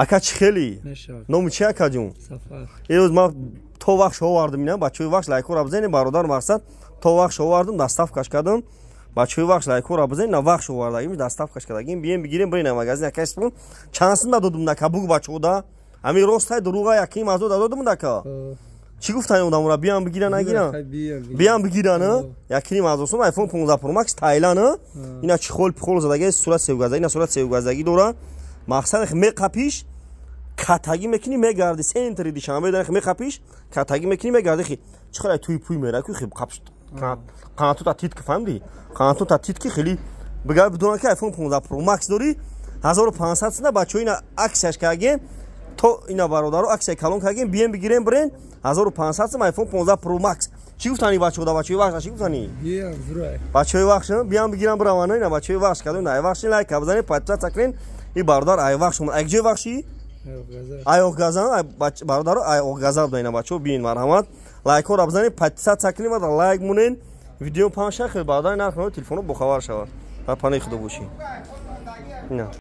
ака чӣ хелӣ номи чи ака ҷун имрӯз ман то вақт шовардам ина бачаҳои вақт лайкора бизани бародар мақсад то вақт шовардам дастафкаш кардам бачаҳои вақт лайкора бизани на вақт шовардагим дастафкаш кардагим бием бигирем бирем на магазин ака спун чанс надодум нака буг бачаҳода ами ростай дуруға яким азо дадодум нака чӣ гуфтани одамора биям бигиран агиран биям бигиран яким азосум iPhone 15 Pro Max Thailand ина чихол пихол задаги сурат севгаздагӣ ина сурат севгаздагӣ дора мақсад меқапиш катагӣ мекунӣ мегарди сентри дишанбе дар меқапиш катагӣ мекунӣ мегарди хи чихара туи пуй мераку хи қапш қанатута титки фамди қанатута титки хели бигар бидона ки iPhone 15 Pro Max дори 1500 сина бачаҳои ина аксияш каген то ина бародаро аксия калон каген бием бигирем бирен 1500 сим iPhone 15 Pro Max чӣ гуфтани бачаҳода бачаҳои вақт чӣ гуфтани бачаҳои вақт биям бигирам биравана ина бачаҳои вақт кадом ай вақт лайк бизанед подписаться кунед и бародар ай вақт шумо ай ҷои вақши айоқ газан бародаро айоқ газан да ина бачаҳо биин марҳамат лайкора бизанед подписаться кунед ва лайк мунен видео панша хел бародар нархно телефоно бохабар шавад дар панаи худо бошед ина